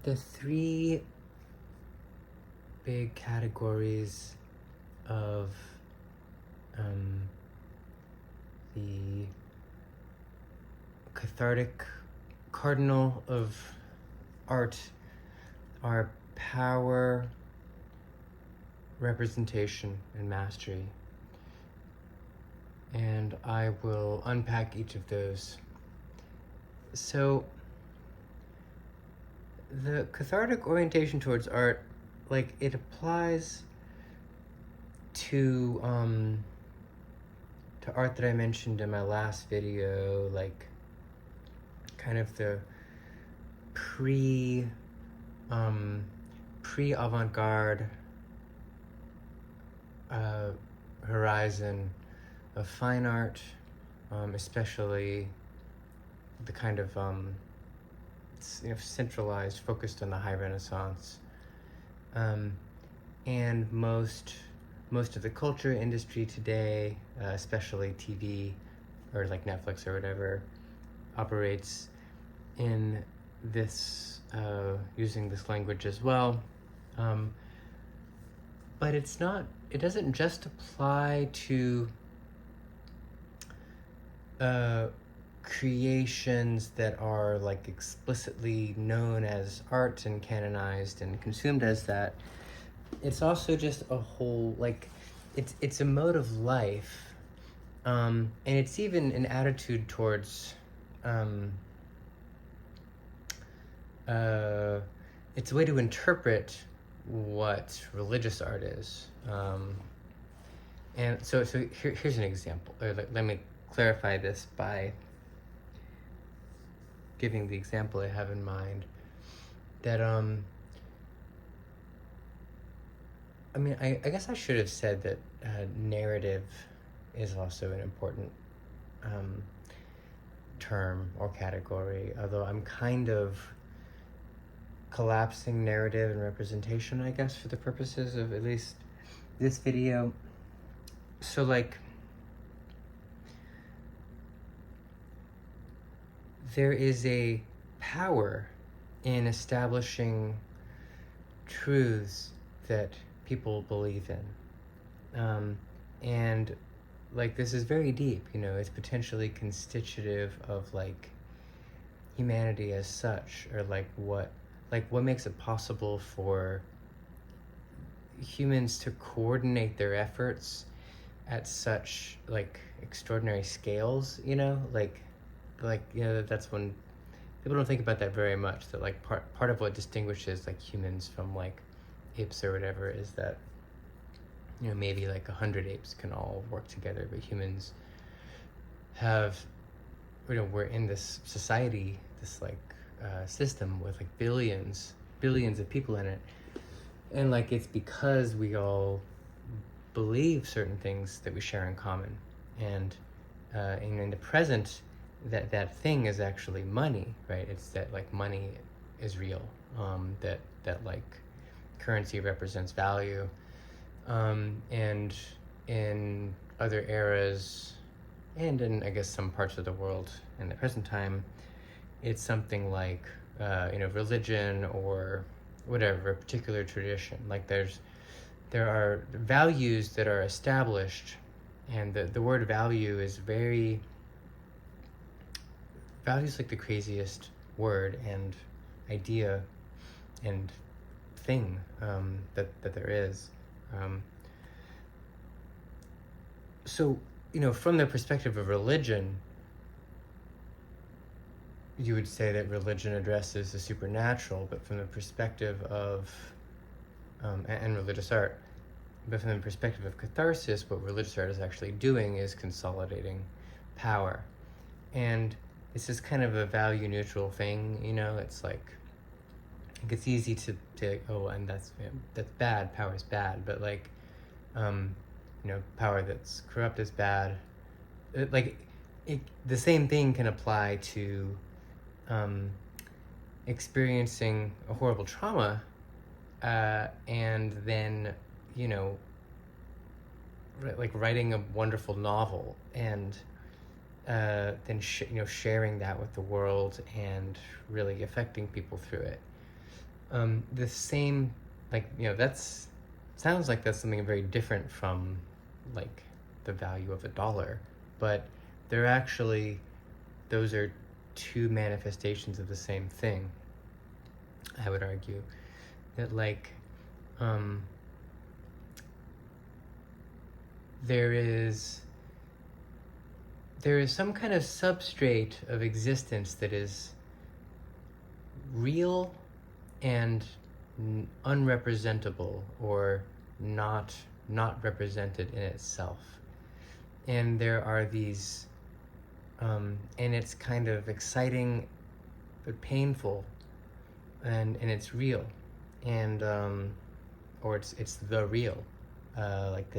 the three big categories of the cathartic cardinal of art are power, representation, and mastery. And I will unpack each of those. So, the cathartic orientation towards art, like, it applies to art that I mentioned in my last video, like kind of the pre-avant-garde horizon of fine art, especially the kind of centralized, focused on the high Renaissance, and most of the culture industry today, especially TV or like Netflix or whatever, operates in this using this language as well. But it doesn't just apply to creations that are like explicitly known as art and canonized and consumed as that. It's also just a whole, like, it's a mode of life, and it's even an attitude towards it's a way to interpret what religious art is. And so here's an example. Let me clarify this by giving the example I have in mind. That I guess I should have said that narrative is also an important term or category, although I'm kind of collapsing narrative and representation, I guess, for the purposes of at least this video. So, like, there is a power in establishing truths that people believe in. And like, this is very deep, it's potentially constitutive of like humanity as such, or like what makes it possible for humans to coordinate their efforts at such like extraordinary scales, that's when people don't think about that very much, that like part of what distinguishes like humans from like apes or whatever is that maybe like 100 apes can all work together, but humans have we're in this society, this like system with like billions of people in it, and like it's because we all believe certain things that we share in common, and in the present that thing is actually money, right? It's that like money is real, that like currency represents value, and in other eras and in I guess some parts of the world in the present time, it's something like religion or whatever, a particular tradition. Like there are values that are established, and the word value is like the craziest word and idea and thing that there is. So from the perspective of religion, you would say that religion addresses the supernatural, but from the perspective of and religious art, but from the perspective of catharsis, what religious art is actually doing is consolidating power. And this is kind of a value neutral thing, it's like it's easy to and that's bad, power is bad, but like power that's corrupt is bad. The same thing can apply to experiencing a horrible trauma, and then like writing a wonderful novel, and then sharing that with the world and really affecting people through it. the same, like, that's sounds like that's something very different from like the value of $1, but they're actually, those are two manifestations of the same thing. I would argue that like there is some kind of substrate of existence that is real and unrepresentable, or not represented in itself. And there are these and it's kind of exciting but painful, and it's real, and or it's the real, like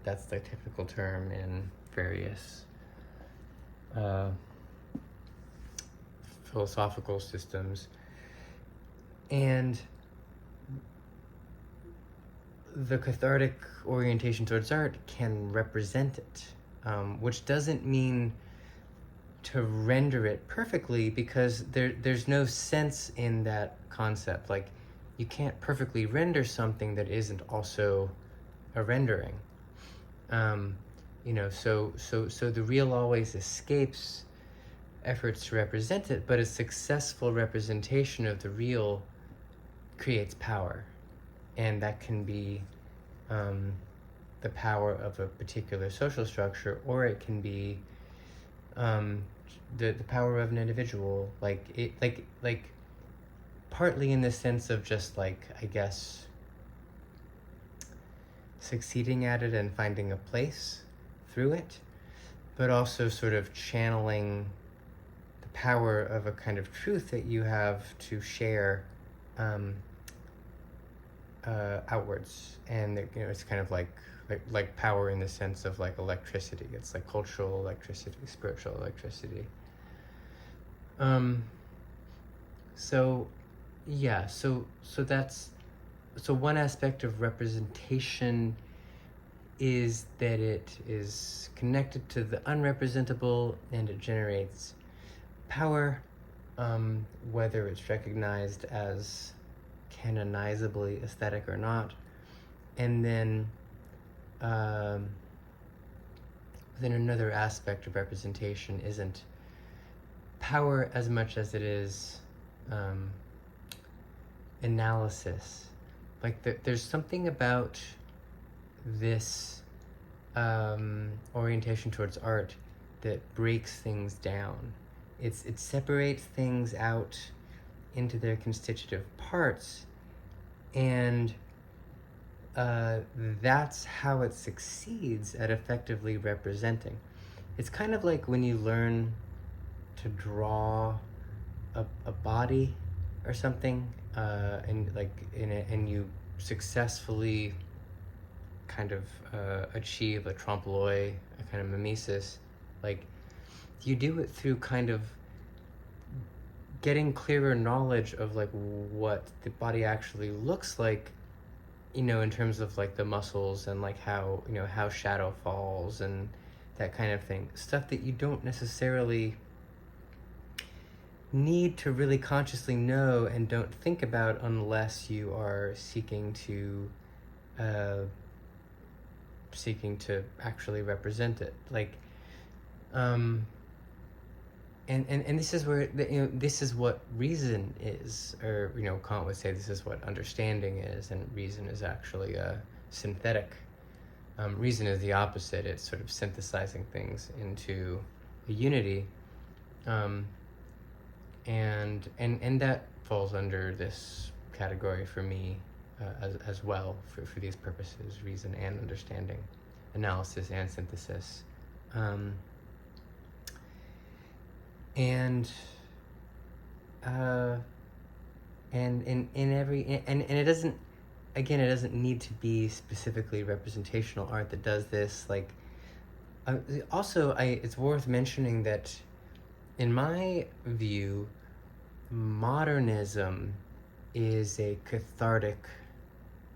that's the technical term in various philosophical systems. And the cathartic orientation towards art can represent it, which doesn't mean to render it perfectly, because there's no sense in that concept. Like, you can't perfectly render something that isn't also a rendering. So the real always escapes efforts to represent it, but a successful representation of the real creates power, and that can be the power of a particular social structure, or it can be the power of an individual, like partly in the sense of just, like, I guess, succeeding at it and finding a place through it, but also sort of channeling the power of a kind of truth that you have to share outwards. And it's kind of like power in the sense of like electricity. It's like cultural electricity, spiritual electricity. So one aspect of representation is that it is connected to the unrepresentable, and it generates power, whether it's recognized as canonizably aesthetic or not. And then another aspect of representation isn't power as much as it is analysis. Like, there's something about this orientation towards art that breaks things down. It separates things out into their constitutive parts, and that's how it succeeds at effectively representing. It's kind of like when you learn to draw a body or something, and you successfully kind of achieve a trompe l'oeil, a kind of mimesis. Like, you do it through kind of getting clearer knowledge of like what the body actually looks like, in terms of like the muscles and like how shadow falls and that kind of thing. Stuff that you don't necessarily need to really consciously know and don't think about unless you are seeking to actually represent it. Like, and this is where this is what reason is, or Kant would say this is what understanding is, and reason is actually synthetic. Reason is the opposite. It's sort of synthesizing things into a unity, and that falls under this category for me as well, for these purposes: reason and understanding, analysis and synthesis. And it doesn't, again, it doesn't need to be specifically representational art that does this. Like, also, it's worth mentioning that in my view, modernism is a cathartic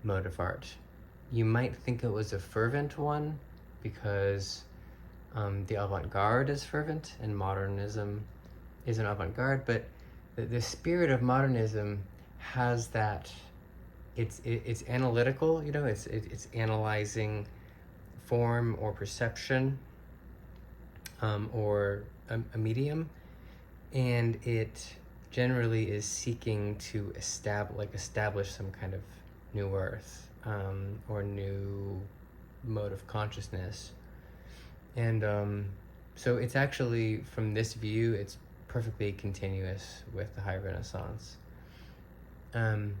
mode of art. You might think it was a fervent one because the avant-garde is fervent and modernism is an avant-garde, but the spirit of modernism has that. It's analytical, you know. It's analyzing form or perception, or a medium, and it generally is seeking to establish some kind of new earth, or new mode of consciousness. And so it's actually, from this view, it's perfectly continuous with the High Renaissance. And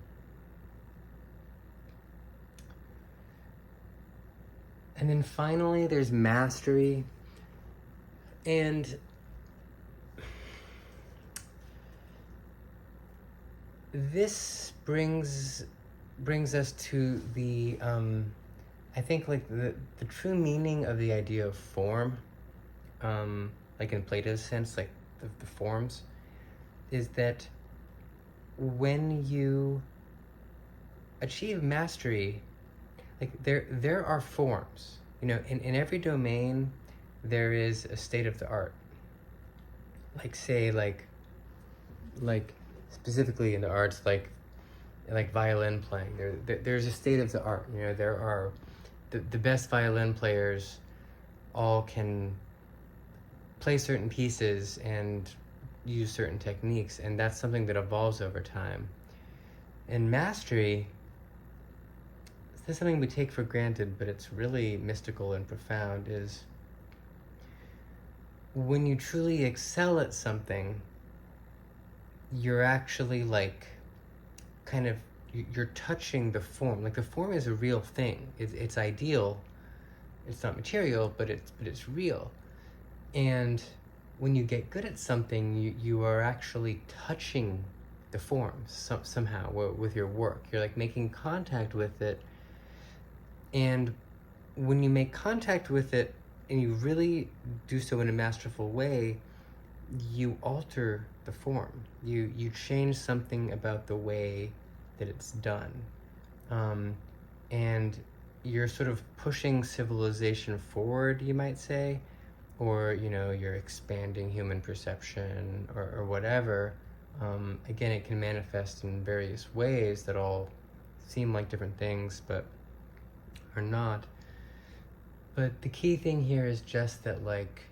then finally, there's mastery. And this brings us to the I think like the true meaning of the idea of form, like in Plato's sense, like the forms, is that when you achieve mastery, like there are forms, you know, in every domain there is a state of the art. Like say like specifically in the arts, like violin playing, there's a state of the art, you know. There are the best violin players all can play certain pieces and use certain techniques, and that's something that evolves over time. And mastery, this is something we take for granted, but it's really mystical and profound, is when you truly excel at something, you're actually like kind of, you're touching the form. Like the form is a real thing. It's ideal. It's not material, but it's real. And when you get good at something, you are actually touching the form somehow with your work. You're like making contact with it. And when you make contact with it and you really do so in a masterful way, you alter the form. You change something about the way that it's done. And you're sort of pushing civilization forward, you might say, or, you know, you're expanding human perception or whatever. Again, it can manifest in various ways that all seem like different things, but are not. But the key thing here is just that, like,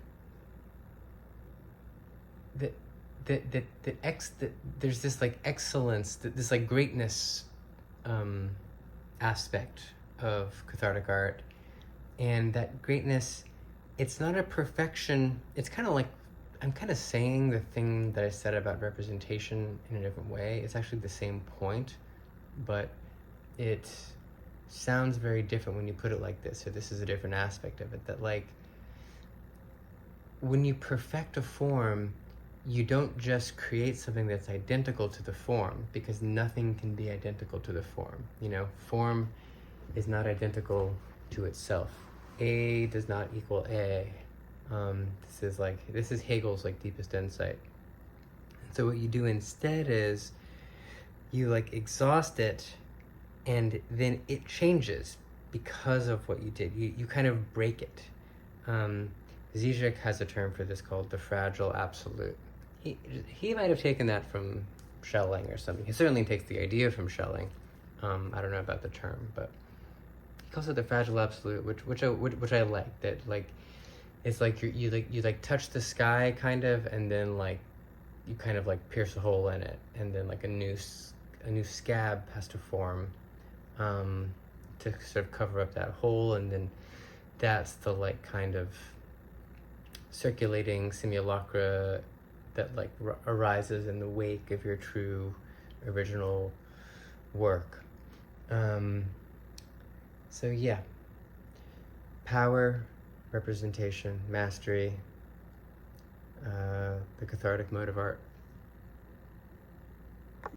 there's this like excellence, this like greatness aspect of cathartic art, and that greatness, it's not a perfection. It's kind of like, I'm kind of saying the thing that I said about representation in a different way. It's actually the same point, but it sounds very different when you put it like this. So this is a different aspect of it, that like when you perfect a form, you don't just create something that's identical to the form, because nothing can be identical to the form. You know, form is not identical to itself. A does not equal A. This is Hegel's like deepest insight. So what you do instead is you like exhaust it, and then it changes because of what you did. You kind of break it. Zizek has a term for this called the fragile absolute. He might have taken that from Schelling or something. He certainly takes the idea from Schelling. I don't know about the term, but he calls it the fragile absolute, which I like. That like, it's like you touch the sky kind of, and then like you kind of like pierce a hole in it, and then like a new scab has to form to sort of cover up that hole, and then that's the like kind of circulating simulacra that like arises in the wake of your true original work. So yeah, power, representation, mastery, the cathartic mode of art.